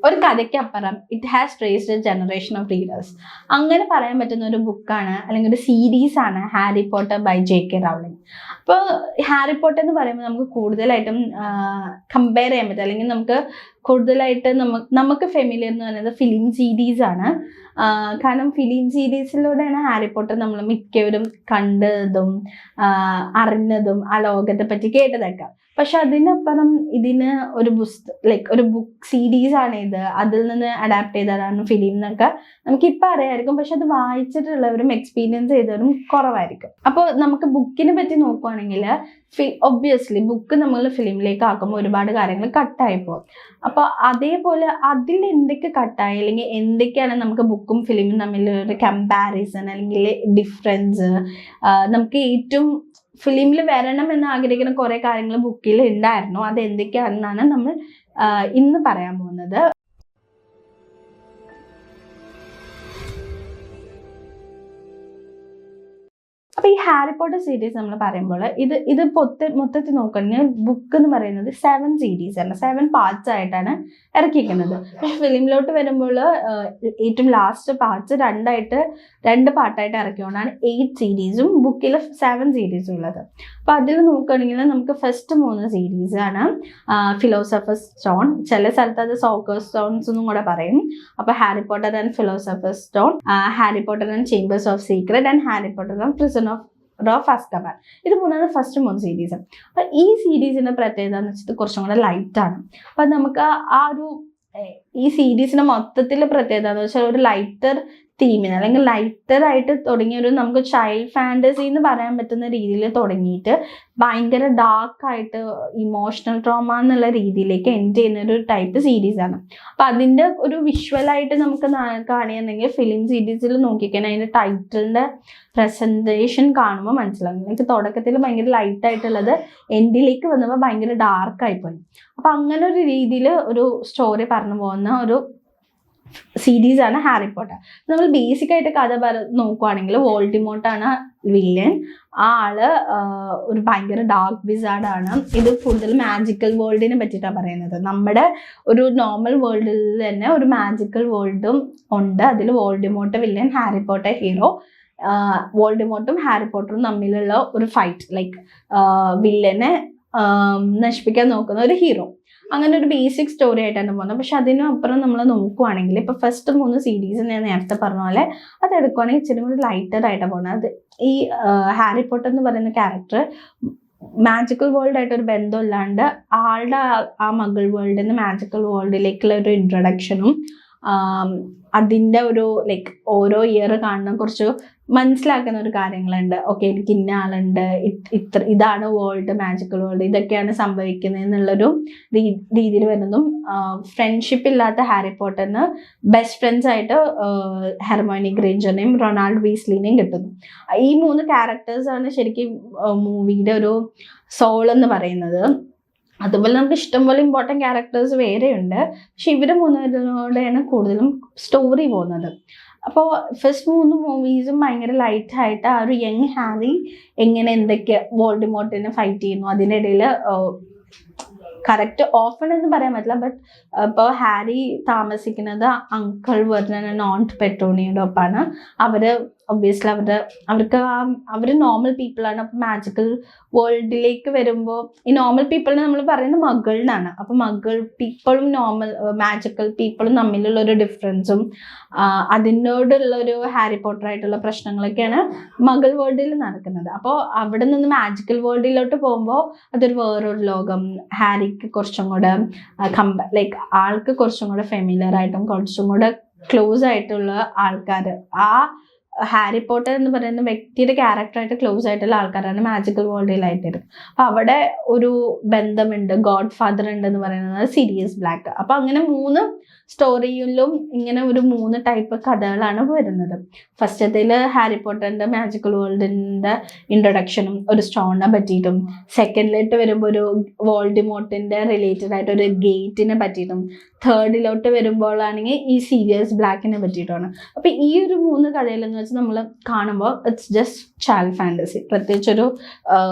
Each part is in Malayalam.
ഒരു കഥയ്ക്കപ്പുറം it has raised a generation of readers. അങ്ങനെ പറയാൻ പറ്റുന്ന ഒരു ബുക്കാണ് അല്ലെങ്കിൽ ഒരു സീരീസാണ് Harry Potter by J K. Rowling. അപ്പോൾ ഹാരി പോട്ടർ എന്ന് പറയുമ്പോൾ നമുക്ക് കൂടുതലായിട്ടും കമ്പയർ ചെയ്യാൻ പറ്റും, അല്ലെങ്കിൽ നമുക്ക് കൂടുതലായിട്ട് നമുക്ക് ഫെമിലിയർ എന്ന് പറയുന്നത് ഫിലിം സീരീസാണ്. കാരണം ഫിലിം സീരീസിലൂടെയാണ് ഹാരി പോട്ടർ നമ്മൾ മിക്കവരും കണ്ടതും അറിഞ്ഞതും ആ ലോകത്തെ പറ്റി കേട്ടതൊക്കെ. പക്ഷെ അതിനപ്പുറം ഇതിന് ഒരു ഒരു ബുക്ക് സീരീസാണ് ഇത്, അതിൽ നിന്ന് അഡാപ്റ്റ് ചെയ്തതാണ് ഫിലിം എന്നൊക്കെ നമുക്കിപ്പോൾ അറിയാമായിരിക്കും. പക്ഷെ അത് വായിച്ചിട്ടുള്ളവരും എക്സ്പീരിയൻസ് ചെയ്തവരും കുറവായിരിക്കും. അപ്പോൾ നമുക്ക് ബുക്കിനെ പറ്റി നോക്കുവാണെങ്കിൽ ഒബ്വിയസ്ലി ബുക്ക് നമ്മൾ ഫിലിമിലേക്ക് ആക്കുമ്പോൾ ഒരുപാട് കാര്യങ്ങൾ കട്ടായി പോകും. അപ്പോൾ അതേപോലെ അതിൽ എന്തൊക്കെ കട്ടായി അല്ലെങ്കിൽ എന്തൊക്കെയാണ് നമുക്ക് ബുക്കും ഫിലിമും തമ്മിൽ ഒരു കമ്പാരിസൺ അല്ലെങ്കിൽ ഡിഫറൻസ്, നമുക്ക് ഏറ്റവും ഫിലിമിൽ വരണം എന്ന് ആഗ്രഹിക്കുന്ന കുറേ കാര്യങ്ങൾ ബുക്കിൽ ഉണ്ടായിരുന്നു. അത് എന്തൊക്കെയാണെന്നാണ് നമ്മൾ ഇന്ന് പറയാൻ പോകുന്നത്. അപ്പോൾ ഈ ഹാരി പോട്ടർ സീരീസ് നമ്മൾ പറയുമ്പോൾ ഇത് മൊത്തത്തിൽ നോക്കുകയാണെങ്കിൽ ബുക്ക് എന്ന് പറയുന്നത് 7 സീരീസ് ആണ്, 7 പാർട്സ് ആയിട്ടാണ് ഇറക്കിയിരിക്കുന്നത്. പക്ഷെ ഫിലിമിലോട്ട് വരുമ്പോൾ ഏറ്റവും ലാസ്റ്റ് പാർട്സ് 2 പാർട്ടായിട്ട് ഇറക്കിയോണ്ടാണ് 8 സീരീസും ബുക്കിൽ 7 സീരീസും ഉള്ളത്. അപ്പോൾ അതിൽ നോക്കുകയാണെങ്കിൽ നമുക്ക് ഫസ്റ്റ് 3 സീരീസാണ് ഫിലോസഫേഴ്സ് സ്റ്റോൺ, ചില സ്ഥലത്ത് അത് സോക്കേഴ്സ് സ്റ്റോൺസ് എന്നും കൂടെ പറയും. അപ്പോൾ Harry Potter and philosopher's stone, Harry Potter and chambers of secret and Harry Potter and prison of Azkaban. ഇത് 3 ഫസ്റ്റ് 3 സീരീസ്. അപ്പം ഈ സീരീസിന്റെ പ്രത്യേകത എന്ന് വെച്ചാൽ കുറച്ചും കൂടെ ലൈറ്റാണ്. അപ്പം നമുക്ക് ഈ സീരീസിന്റെ മൊത്തത്തിലെ പ്രത്യേകത എന്ന് വെച്ചാൽ ഒരു ലൈറ്റർ തീമിന് അല്ലെങ്കിൽ ലൈറ്ററായിട്ട് തുടങ്ങിയ നമുക്ക് ചൈൽഡ് ഫാൻറ്റസി എന്ന് പറയാൻ പറ്റുന്ന രീതിയിൽ തുടങ്ങിയിട്ട് ഭയങ്കര ഡാർക്കായിട്ട് ഇമോഷണൽ ട്രോമ എന്നുള്ള രീതിയിലേക്ക് എൻഡ് ചെയ്യുന്ന ഒരു ടൈപ്പ് സീരീസാണ്. അപ്പം അതിൻ്റെ ഒരു വിഷ്വലായിട്ട് നമുക്ക് കാണുകയാണെങ്കിൽ ഫിലിം സീരീസിൽ നോക്കിക്കഴിഞ്ഞാൽ അതിൻ്റെ ടൈറ്റിലിൻ്റെ പ്രസൻറ്റേഷൻ കാണുമ്പോൾ മനസ്സിലാകും. എനിക്ക് തുടക്കത്തിൽ ഭയങ്കര ലൈറ്റായിട്ടുള്ളത് എൻഡിലേക്ക് വന്നപ്പോൾ ഭയങ്കര ഡാർക്കായിപ്പോയി. അപ്പം അങ്ങനെ ഒരു രീതിയിൽ ഒരു സ്റ്റോറി പറഞ്ഞു പോകുന്ന ഒരു സീരീസാണ് ഹാരി പോട്ടർ. നമ്മൾ ബേസിക് ആയിട്ട് കഥ നോക്കുവാണെങ്കിൽ വോൾഡിമോർട്ടാണ് വില്ലൻ. ആള് ഒരു ഭയങ്കര ഡാർക്ക് വിസാർഡാണ്. ഇത് കൂടുതൽ മാജിക്കൽ വേൾഡിനെ പറ്റിയിട്ടാണ് പറയുന്നത്. നമ്മുടെ ഒരു നോർമൽ വേൾഡിൽ തന്നെ ഒരു മാജിക്കൽ വേൾഡും ഉണ്ട്. അതിൽ Voldemort villain, Harry Potter hero. വോൾഡിമോർട്ടും ഹാരി പോട്ടറും തമ്മിലുള്ള ഒരു ഫൈറ്റ്, ലൈക്ക് വില്ലനെ നശിപ്പിക്കാൻ നോക്കുന്ന ഒരു ഹീറോ. അങ്ങനെ ഒരു ബേസിക് സ്റ്റോറി ആയിട്ടാണ് പോകുന്നത്. പക്ഷെ അതിനപ്പുറം നമ്മൾ നോക്കുവാണെങ്കിൽ ഇപ്പോൾ ഫസ്റ്റ് 3 സീരീസ് ഞാൻ നേരത്തെ പറഞ്ഞ പോലെ അത് എടുക്കുവാണെങ്കിൽ ഇച്ചിരി കൂടി ലൈറ്ററായിട്ടാണ് പോകുന്നത്. അത് ഈ ഹാരി പോട്ടർ എന്ന് പറയുന്ന ക്യാരക്ടർ മാജിക്കൽ വേൾഡായിട്ടൊരു ബന്ധമില്ലാണ്ട് ആളുടെ ആ മകൾ വേൾഡിൽ നിന്ന് മാജിക്കൽ വേൾഡിലേക്കുള്ള ഒരു ഇൻട്രൊഡക്ഷനും അതിൻ്റെ ഒരു ലൈക്ക് ഓരോ ഇയർ കാണുന്ന കുറച്ച് മനസ്സിലാക്കുന്ന ഒരു കാര്യങ്ങളുണ്ട്. ഓക്കെ, എനിക്ക് ഇന്ന ആളുണ്ട്, ഇതാണ് വേൾഡ്, മാജിക്കൽ വേൾഡ്, ഇതൊക്കെയാണ് സംഭവിക്കുന്നത് എന്നുള്ളൊരു രീതിയിൽ വരുന്നതും. ഫ്രണ്ട്ഷിപ്പ് ഇല്ലാത്ത ഹാരി പോട്ടറിന് ബെസ്റ്റ് ഫ്രണ്ട്സ് ആയിട്ട് ഹെർമോണി ഗ്രേഞ്ചറിനെയും റൊണാൾഡ് വീസ്ലിനെയും കിട്ടുന്നു. ഈ 3 ക്യാരക്ടേഴ്സാണ് ശരിക്കും മൂവിയുടെ ഒരു സോൾ എന്ന് പറയുന്നത്. അതുപോലെ നമുക്ക് ഇഷ്ടംപോലെ ഇമ്പോർട്ടൻറ്റ് ക്യാരക്ടേഴ്സ് വേറെയുണ്ട്. പക്ഷെ ഇവർ 3 പേരിലൂടെയാണ് കൂടുതലും സ്റ്റോറി പോകുന്നത്. അപ്പോൾ ഫസ്റ്റ് 3 മൂവീസും ഭയങ്കര ലൈറ്റായിട്ട് ആ ഒരു യങ് ഹാരി എങ്ങനെ എന്തൊക്കെ വോൾഡിമോർട്ടിനെ ഫൈറ്റ് ചെയ്യുന്നു, അതിൻ്റെ ഇടയിൽ കറക്റ്റ് ഓഫൺ എന്ന് പറയാൻ പറ്റില്ല. ബട്ട് ഇപ്പോൾ ഹാരി താമസിക്കുന്നത് അങ്കിൾ വെർണൻ ആൻഡ് ഓണ്ട് പെട്രോണിയുടെ ഒപ്പമാണ്. ഒബ്വിയസ്ലി അവർ നോർമൽ പീപ്പിളാണ്. അപ്പോൾ മാജിക്കൽ വേൾഡിലേക്ക് വരുമ്പോൾ ഈ നോർമൽ പീപ്പിളിനെ നമ്മൾ പറയുന്നത് മകളിനാണ്. അപ്പോൾ മകൾ പീപ്പിളും മാജിക്കൽ പീപ്പിളും തമ്മിലുള്ള ഒരു ഡിഫറൻസും അതിനോടുള്ളൊരു ഹാരി പോട്ടർ ആയിട്ടുള്ള പ്രശ്നങ്ങളൊക്കെയാണ് മകൾ വേൾഡിൽ നടക്കുന്നത്. അപ്പോൾ അവിടെ നിന്ന് മാജിക്കൽ വേൾഡിലോട്ട് പോകുമ്പോൾ അതൊരു വേറൊരു ലോകം. ഹാരിക്ക് കുറച്ചും കൂടെ ലൈക്ക് ആൾക്ക് കുറച്ചും കൂടെ ഫെമിലിയർ ആയിട്ടും കുറച്ചും കൂടെ ക്ലോസ് ആയിട്ടുള്ള ആൾക്കാർ, ആ ഹാരി പോട്ടർ എന്ന് പറയുന്ന വ്യക്തിയുടെ ക്യാരക്ടറായിട്ട് ക്ലോസ് ആയിട്ടുള്ള ആൾക്കാരാണ് മാജിക്കൽ വേൾഡിലായിട്ട്. അപ്പം അവിടെ ഒരു ബന്ധമുണ്ട്, ഗോഡ് ഫാദർ ഉണ്ടെന്ന് പറയുന്നത് സിരിയസ് ബ്ലാക്ക്. അപ്പം അങ്ങനെ 3 സ്റ്റോറിയിലും ഇങ്ങനെ ഒരു 3 ടൈപ്പ് കഥകളാണ് വരുന്നത്. ഫസ്റ്റത്തേൽ ഹാരി പോട്ടറിൻ്റെ മാജിക്കൽ വേൾഡിൻ്റെ ഇൻട്രൊഡക്ഷനും ഒരു സ്റ്റോണിനെ പറ്റിയിട്ടും, സെക്കൻഡിലോട്ട് വരുമ്പോൾ ഒരു വോൾഡിമോർട്ടിൻ്റെ റിലേറ്റഡ് ആയിട്ട് ഒരു ഗേറ്റിനെ പറ്റിയിട്ടും, തേർഡിലോട്ട് വരുമ്പോഴാണെങ്കിൽ ഈ സീരിയസ് ബ്ലാക്കിനെ പറ്റിയിട്ടാണ്. അപ്പം ഈ ഒരു 3 കഥയിലെന്ന് വെച്ചാൽ നമ്മൾ കാണുമ്പോൾ ഇറ്റ്സ് ജസ്റ്റ് ചൈൽഡ് ഫാൻറ്റസി. പ്രത്യേകിച്ചൊരു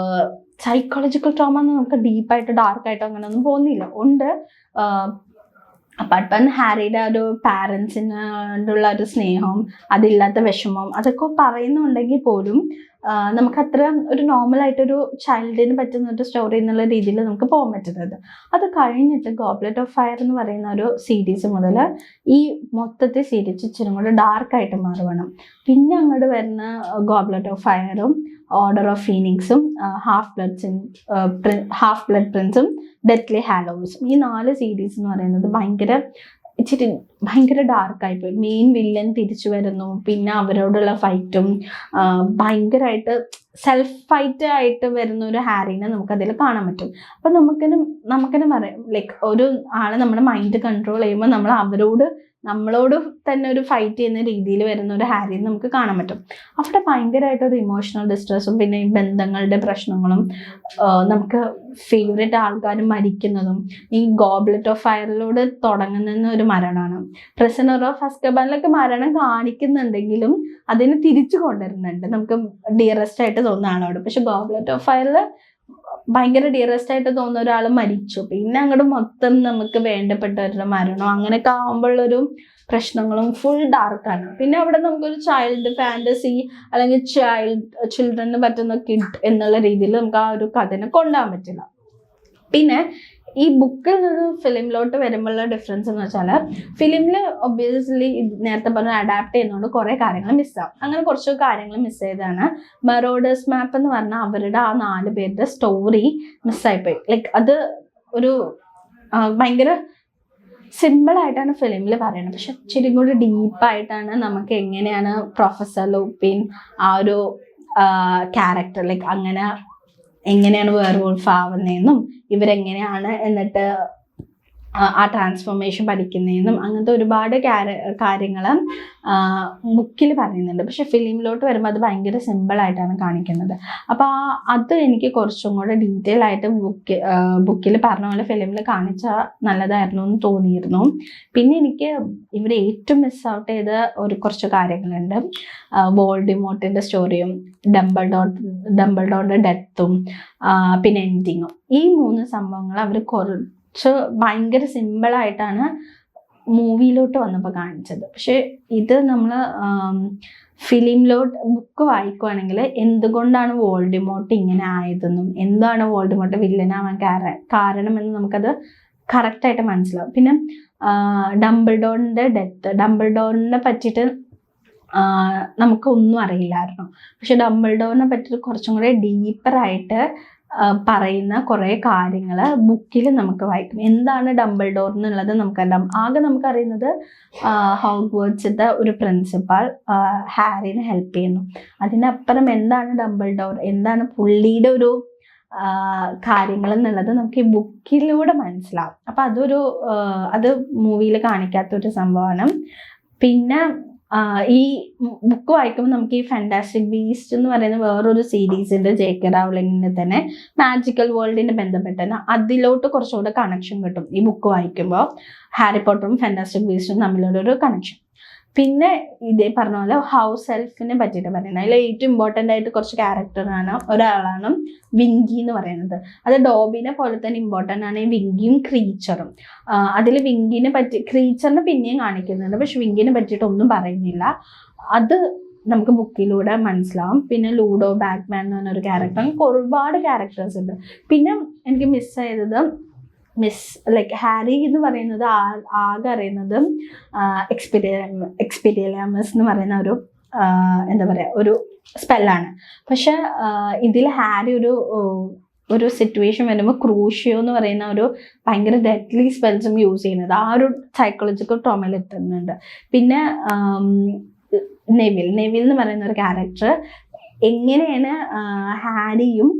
സൈക്കോളജിക്കൽ ട്രോമ എന്ന് നമുക്ക് ഡീപ്പായിട്ട് ഡാർക്കായിട്ടോ അങ്ങനെയൊന്നും തോന്നിയില്ല. ഉണ്ട് അപ്പാർട്ട് ഫ്രം ഹാരിയുടെ ഒരു പാരൻസിനോടുള്ള ഒരു സ്നേഹവും അതില്ലാത്ത വിഷമവും അതൊക്കെ പറയുന്നുണ്ടെങ്കിൽ പോലും നമുക്ക് അത്ര ഒരു നോർമലായിട്ടൊരു ചൈൽഡിന് പറ്റുന്ന ഒരു സ്റ്റോറി എന്നുള്ള രീതിയിൽ നമുക്ക് പോകാൻ പറ്റുന്നത്. അത് കഴിഞ്ഞിട്ട് ഗോബ്ലെറ്റ് ഓഫ് ഫയർ എന്ന് പറയുന്ന ഒരു സീരീസ് മുതൽ ഈ മൊത്തത്തിൽ സീരീസ് ഇച്ചിരി കൂടെ ഡാർക്കായിട്ട് മാറുകയാണ്. പിന്നെ അങ്ങോട്ട് വരുന്ന ഗോബ്ലെറ്റ് ഓഫ് ഫയറും ഓർഡർ ഓഫ് ഫീനിക്സും ഹാഫ് ബ്ലഡ് പ്രിൻസും ഡെത്ത്ലി ഹാലോവേഴ്സും ഈ 4 സീരീസ് എന്ന് പറയുന്നത് ഭയങ്കര ഡാർക്കായിപ്പോയി. മെയിൻ വില്ലൻ തിരിച്ചു വരുന്നു, പിന്നെ അവരോടുള്ള ഫൈറ്റും ഭയങ്കരമായിട്ട് സെൽഫ് ഫൈറ്റ് ആയിട്ട് വരുന്ന ഒരു ഹാരിനെ നമുക്കതിൽ കാണാൻ പറ്റും. അപ്പം നമുക്കെന്നെ പറയാം, ലൈക്ക് ഒരു ആളെ നമ്മുടെ മൈൻഡ് കൺട്രോൾ ചെയ്യുമ്പോൾ നമ്മൾ നമ്മളോട് തന്നെ ഒരു ഫൈറ്റ് ചെയ്യുന്ന രീതിയിൽ വരുന്ന ഒരു ഹാരിയെ നമുക്ക് കാണാൻ പറ്റും. അവിടെ ഭയങ്കരമായിട്ടൊരു ഇമോഷണൽ ഡിസ്ട്രെസ്സും പിന്നെ ഈ ബന്ധങ്ങളുടെ പ്രശ്നങ്ങളും നമുക്ക് ഫേവറേറ്റ് ആൾക്കാരും മരിക്കുന്നതും ഈ ഗോബ്ലെറ്റ് ഓഫ് ഫയറിലൂടെ തുടങ്ങുന്ന ഒരു മരണമാണ്. പ്രിസണർ ഓഫ് അസ്കബാനിലൊക്കെ മരണം കാണിക്കുന്നുണ്ടെങ്കിലും അതിനെ തിരിച്ചു കൊണ്ടുവരുന്നുണ്ട് നമുക്ക് ഡിയറസ്റ്റ് ആയിട്ട് തോന്നുന്ന ആളോട്. പക്ഷെ ഗോബ്ലെറ്റ് ഓഫ് ഫയറിൽ ഭയങ്കര ഡിയറസ്റ്റ് ആയിട്ട് തോന്നുന്ന ഒരാൾ മരിച്ചു, പിന്നെ അങ്ങോട്ട് മൊത്തം നമുക്ക് വേണ്ടപ്പെട്ടവരുടെ മരണോ അങ്ങനെയൊക്കെ ആകുമ്പോഴൊരു പ്രശ്നങ്ങളും ഫുൾ ഡാർക്കാണ്. പിന്നെ അവിടെ നമുക്കൊരു ചൈൽഡ് ഫാൻറ്റസി അല്ലെങ്കിൽ ചിൽഡ്രന് പറ്റുന്ന കിഡ് എന്നുള്ള രീതിയിൽ നമുക്ക് ആ ഒരു കഥനെ കൊണ്ടുപോകാൻ പറ്റില്ല. പിന്നെ ഈ ബുക്കിൽ നിന്ന് ഫിലിമിലോട്ട് വരുമ്പോഴുള്ള ഡിഫറൻസ് എന്ന് വെച്ചാൽ ഫിലിമിൽ ഒബ്വിയസ്ലി നേരത്തെ പറഞ്ഞ അഡാപ്റ്റ് ചെയ്യുന്നതുകൊണ്ട് കുറേ കാര്യങ്ങൾ മിസ്സാവും. അങ്ങനെ കുറച്ച് കാര്യങ്ങൾ മിസ് ചെയ്താണ്. മറോഡേഴ്സ് മാപ്പ് എന്ന് പറഞ്ഞാൽ അവരുടെ ആ 4 പേരുടെ സ്റ്റോറി മിസ്സായിപ്പോയി. ലൈക്ക് അത് ഒരു ഭയങ്കര സിമ്പിളായിട്ടാണ് ഫിലിമിൽ പറയുന്നത്, പക്ഷെ ഇച്ചിരി കൂടി ഡീപ്പായിട്ടാണ് നമുക്ക് എങ്ങനെയാണ് പ്രൊഫസർ ലൂപ്പിൻ ആ ഒരു ക്യാരക്ടർ ലൈക്ക് എങ്ങനെയാണ് വെയർവോൾഫ് ആവുന്നതെന്നും ഇവരെങ്ങനെയാണ് എന്നിട്ട് ആ ട്രാൻസ്ഫോർമേഷൻ പഠിക്കുന്നതെന്നും അങ്ങനത്തെ ഒരുപാട് കാര്യങ്ങൾ ബുക്കിൽ പറയുന്നുണ്ട്. പക്ഷെ ഫിലിമിലോട്ട് വരുമ്പോൾ അത് ഭയങ്കര സിമ്പിളായിട്ടാണ് കാണിക്കുന്നത്. അപ്പോൾ അത് എനിക്ക് കുറച്ചും കൂടെ ഡീറ്റെയിൽ ആയിട്ട് ബുക്കിൽ പറഞ്ഞ പോലെ ഫിലിമിൽ കാണിച്ചാൽ നല്ലതായിരുന്നു എന്ന് തോന്നിയിരുന്നു. പിന്നെ എനിക്ക് ഇവിടെ ഏറ്റവും മിസ് ഔട്ട് ചെയ്ത കുറച്ച് കാര്യങ്ങളുണ്ട്. വോൾഡിമോർട്ടിൻ്റെ സ്റ്റോറിയും ഡംബിൾഡോറിൻ്റെ ഡെത്തും പിന്നെ എൻഡിങ്ങും. ഈ 3 സംഭവങ്ങൾ അവർ ഭയങ്കര സിമ്പിളായിട്ടാണ് മൂവിയിലോട്ട് വന്നപ്പോൾ കാണിച്ചത്. പക്ഷെ ഇത് നമ്മൾ ഫിലിമിലോട്ട് ബുക്ക് വായിക്കുവാണെങ്കിൽ എന്തുകൊണ്ടാണ് വോൾഡിമോർട്ട് ഇങ്ങനെ ആയതെന്നും എന്താണ് വോൾഡിമോർട്ട് വില്ലനാവാൻ കാരണമെന്ന് നമുക്കത് കറക്റ്റായിട്ട് മനസ്സിലാവും. പിന്നെ ഡംബിൾഡോറിൻ്റെ ഡംബിൾഡോറിനെ പറ്റിയിട്ട് നമുക്കൊന്നും അറിയില്ലായിരുന്നു. പക്ഷെ ഡംബിൾഡോറിനെ പറ്റിയിട്ട് കുറച്ചും കൂടെ ഡീപ്പറായിട്ട് പറയുന്ന കുറേ കാര്യങ്ങൾ ബുക്കിൽ നമുക്ക് വായിക്കും. എന്താണ് ഡംബിൾഡോർ എന്നുള്ളത് ആകെ നമുക്കറിയുന്നത് ഹോഗ്വാർട്സിലത്തെ ഒരു പ്രിൻസിപ്പാൾ ഹാരിനെ ഹെൽപ്പ് ചെയ്യുന്നു. അതിനപ്പുറം എന്താണ് ഡംബിൾഡോർ, എന്താണ് പുള്ളിയുടെ ഒരു കാര്യങ്ങൾ എന്നുള്ളത് നമുക്ക് ഈ ബുക്കിലൂടെ മനസ്സിലാവും. അപ്പം അത് മൂവിയിൽ കാണിക്കാത്തൊരു സംഭവമാണ്. പിന്നെ ഈ ബുക്ക് വായിക്കുമ്പോൾ നമുക്ക് ഈ ഫാന്റാസ്റ്റിക് ബീസ്റ്റ് എന്ന് പറയുന്ന വേറൊരു സീരീസ് ഉണ്ട് ജെ.കെ. റൗളിങ്ങിൻ്റെ തന്നെ, മാജിക്കൽ വേൾഡിനെ ബന്ധപ്പെട്ട് അതിലോട്ട് കുറച്ചുകൂടെ കണക്ഷൻ കിട്ടും ഈ ബുക്ക് വായിക്കുമ്പോൾ. ഹാരി പോട്ടറും ഫാന്റാസ്റ്റിക് ബീസ്റ്റും തമ്മിലുള്ളൊരു കണക്ഷൻ. പിന്നെ ഇതേ പറഞ്ഞ പോലെ ഹൗസ് എൽഫിനെ പറ്റിയിട്ട് പറയുന്നത്, അതിൽ ഏറ്റവും ഇമ്പോർട്ടൻ്റ് ആയിട്ട് കുറച്ച് ഒരാളാണ് വിങ്കി എന്ന് പറയുന്നത്. അത് ഡോബിനെ പോലെ തന്നെ ഇമ്പോർട്ടൻ്റ് ആണ് ഈ വിങ്കിയും ക്രീച്ചറും. അതിൽ വിങ്കിനെ പറ്റി ക്രീച്ചറിനെ പിന്നെയും കാണിക്കുന്നുണ്ട്, പക്ഷെ വിങ്കിനെ പറ്റിയിട്ട് ഒന്നും പറയുന്നില്ല. അത് നമുക്ക് ബുക്കിലൂടെ മനസ്സിലാവും. പിന്നെ ലൂഡോ ബാഗ്മാൻ എന്ന് പറഞ്ഞൊരു ക്യാരക്ടർ, നമുക്ക് ഒരുപാട് ക്യാരക്ടേഴ്സ് ഉണ്ട്. പിന്നെ എനിക്ക് മിസ്സായത് ലൈക്ക് ഹാരി എന്ന് പറയുന്നത് ആകെ അറിയുന്നത് എക്സ്പീരിയലമസ് എന്ന് പറയുന്ന ഒരു എന്താ പറയുക ഒരു സ്പെല്ലാണ്. പക്ഷെ ഇതിൽ ഹാരി ഒരു സിറ്റുവേഷൻ വരുമ്പോൾ ക്രൂഷ്യോ എന്ന് പറയുന്ന ഒരു ഭയങ്കര ഡെഡ്ലി സ്പെൽസും യൂസ് ചെയ്യുന്നത് ആ ഒരു സൈക്കോളജിക്കൽ ട്രോമയിൽ എത്തുന്നുണ്ട്. പിന്നെ നെവിൽ എന്ന് പറയുന്ന ഒരു ക്യാരക്ടർ എങ്ങനെയാണ് ഹാരിയും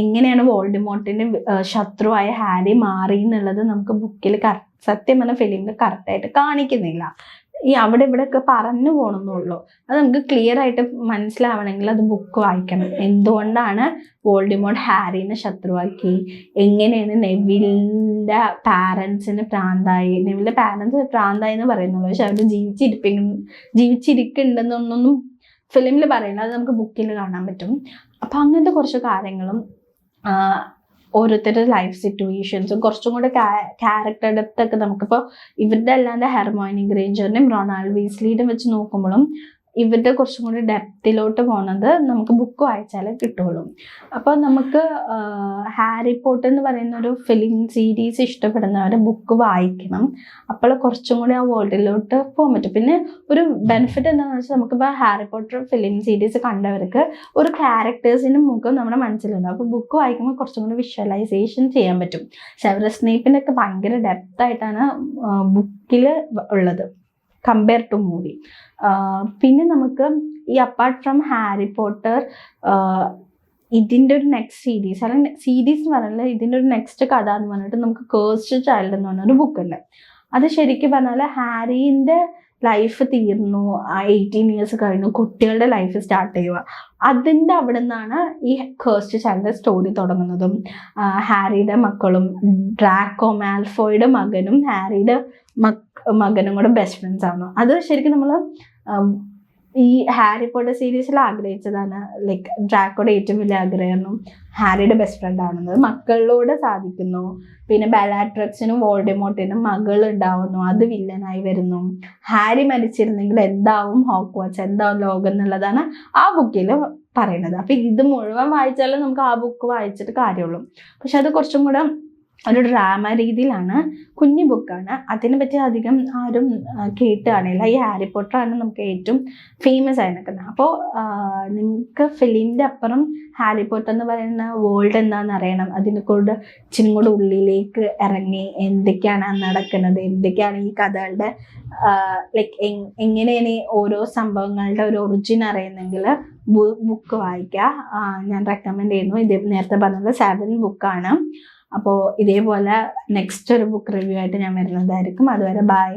എങ്ങനെയാണ് വോൾഡിമോർട്ടിന്റെ ശത്രുവായ ഹാരി മാറി എന്നുള്ളത് നമുക്ക് ബുക്കിൽ സത്യം പറഞ്ഞ ഫിലിമിൽ കറക്റ്റായിട്ട് കാണിക്കുന്നില്ല. ഈ അവിടെ ഇവിടെയൊക്കെ പറഞ്ഞു പോകണമെന്നുള്ളൂ. അത് നമുക്ക് ക്ലിയർ ആയിട്ട് മനസ്സിലാവണമെങ്കിൽ അത് ബുക്ക് വായിക്കണം. എന്തുകൊണ്ടാണ് വോൾഡിമോർട്ട് ഹാരിനെ ശത്രുവാക്കി, എങ്ങനെയാണ് നെവിലിൻ്റെ പാരൻസിന് പ്രാന്തായി, നെവിലിൻ്റെ പാരൻസ് പ്രാന്തായി എന്ന് പറയുന്നുള്ളൂ, പക്ഷെ അവർ ജീവിച്ചിരിക്കുന്നുണ്ടെന്നൊന്നും ഫിലിമിൽ പറയുന്നത്, അത് നമുക്ക് ബുക്കിൽ കാണാൻ പറ്റും. അപ്പം അങ്ങനത്തെ കുറച്ച് കാര്യങ്ങളും ഓരോരുത്തരുടെ ലൈഫ് സിറ്റുവേഷൻസും കുറച്ചും കൂടെ ക്യാരക്ടർ ഡെപ്ത് ഒക്കെ നമുക്കിപ്പോൾ ഇവരുടെ അല്ലാണ്ട് ഹെർമോയിനി ഗ്രേഞ്ചറിനെയും റൊണാൾഡ് വീസ്ലിയുടെയും വെച്ച് നോക്കുമ്പോഴും ഇവരുടെ കുറച്ചും കൂടി ഡെപ്തിലോട്ട് പോകുന്നത് നമുക്ക് ബുക്ക് വായിച്ചാലേ കിട്ടുള്ളൂ. അപ്പോൾ നമുക്ക് ഹാരി പോട്ടർ എന്ന് പറയുന്ന ഒരു ഫിലിം സീരീസ് ഇഷ്ടപ്പെടുന്നവർ ബുക്ക് വായിക്കണം. അപ്പോൾ കുറച്ചും കൂടി ആ വേൾഡിലോട്ട് പോകാൻ പറ്റും. പിന്നെ ഒരു ബെനിഫിറ്റ് എന്താണെന്ന് വെച്ചാൽ നമുക്കിപ്പോൾ ഹാരി പോട്ടർ ഫിലിം സീരീസ് കണ്ടവർക്ക് ഒരു ക്യാരക്ടേഴ്സിൻ്റെ മുഖം നമ്മുടെ മനസ്സിലുണ്ട്. അപ്പോൾ ബുക്ക് വായിക്കുമ്പോൾ കുറച്ചും കൂടി വിഷ്വലൈസേഷൻ ചെയ്യാൻ പറ്റും. സെവറസ് സ്നേപ്പിൻ്റെ ഒക്കെ ഭയങ്കര ഡെപ്തായിട്ടാണ് ബുക്കിൽ ഉള്ളത് കമ്പയർ ടു മൂവി. പിന്നെ നമുക്ക് ഈ അപ്പാർട്ട് ഫ്രം ഹാരി പോട്ടർ ഇതിൻ്റെ ഒരു നെക്സ്റ്റ് സീരീസ്, അല്ലെങ്കിൽ സീരീസ് എന്ന് പറഞ്ഞാൽ ഇതിൻ്റെ ഒരു നെക്സ്റ്റ് കഥ എന്ന് പറഞ്ഞിട്ട് നമുക്ക് കേഴ്സ്ഡ് ചൈൽഡ് എന്ന് പറഞ്ഞൊരു ബുക്കുണ്ട്. അത് ശരിക്കും പറഞ്ഞാൽ ഹാരീൻ്റെ ലൈഫ് തീർന്നു, 18 ഇയേഴ്സ് കഴിഞ്ഞു, കുട്ടികളുടെ ലൈഫ് സ്റ്റാർട്ട് ചെയ്യുക. അതിൻ്റെ അവിടെ നിന്നാണ് ഈ കേഴ്സ്ഡ് ചൈൽഡ് സ്റ്റോറി തുടങ്ങുന്നതും ഹാരിയുടെ മക്കളും ഡ്രാക്കോ മാൽഫോയുടെ മകനും ഹാരിയുടെ മകനും കൂടെ ബെസ്റ്റ് ഫ്രണ്ട്സ് ആവുന്നു. അത് ശരിക്കും നമ്മൾ ഈ ഹാരി പോട്ടർ സീരീസിൽ ആഗ്രഹിച്ചതാണ്. ലൈക്ക് ഡ്രാക്കോയുടെ ഏറ്റവും വലിയ ആഗ്രഹമായിരുന്നു ഹാരിയുടെ ബെസ്റ്റ് ഫ്രണ്ട് ആവുന്നത്. മക്കളിലൂടെ സാധിക്കുന്നു. പിന്നെ ബെലാട്രിക്സിനും വോൾഡെമോർട്ടിനും മകൾ ഉണ്ടാവുന്നു, അത് വില്ലനായി വരുന്നു. ഹാരി മരിച്ചിരുന്നെങ്കിൽ എന്താവും ഹോഗ്വാർട്സ്, എന്താവും ലോകം എന്നുള്ളതാണ് ആ ബുക്കിൽ പറയുന്നത്. അപ്പം ഇത് മുഴുവൻ വായിച്ചാലും നമുക്ക് ആ ബുക്ക് വായിച്ചിട്ട് കാര്യമുള്ളൂ. പക്ഷെ അത് കുറച്ചും കൂടെ ഒരു ഡ്രാമ രീതിയിലാണ്, കുഞ്ഞു ബുക്കാണ്. അതിനെ പറ്റി അധികം ആരും കേട്ട് കാണില്ല. ഈ ഹാരി പോട്ടറാണ് നമുക്ക് ഏറ്റവും ഫേമസ് ആയി നിൽക്കുന്നത്. അപ്പോൾ നിങ്ങൾക്ക് ഫിലിമിൻ്റെ അപ്പുറം ഹാരി പോട്ടർ എന്ന് പറയുന്ന വേൾഡ് എന്താണെന്ന് അറിയണം. അതിനെ കൂടെ ഇച്ചിരി കൂടെ ഉള്ളിലേക്ക് ഇറങ്ങി എന്തൊക്കെയാണ് നടക്കുന്നത്, എന്തൊക്കെയാണ് ഈ കഥകളുടെ ലൈക്ക് എങ്ങനെയാണ് ഓരോ സംഭവങ്ങളുടെ ഒരു ഒറിജിൻ അറിയുന്നെങ്കിൽ ബുക്ക് വായിക്കുക. ഞാൻ റെക്കമെൻഡ് ചെയ്യുന്നു. ഇത് നേരത്തെ പറഞ്ഞത് 7 ബുക്കാണ്. അപ്പോൾ ഇതേപോലെ നെക്സ്റ്റ് ഒരു ബുക്ക് റിവ്യൂ ആയിട്ട് ഞാൻ വരുന്നതായിരിക്കും. അതുവരെ ബൈ.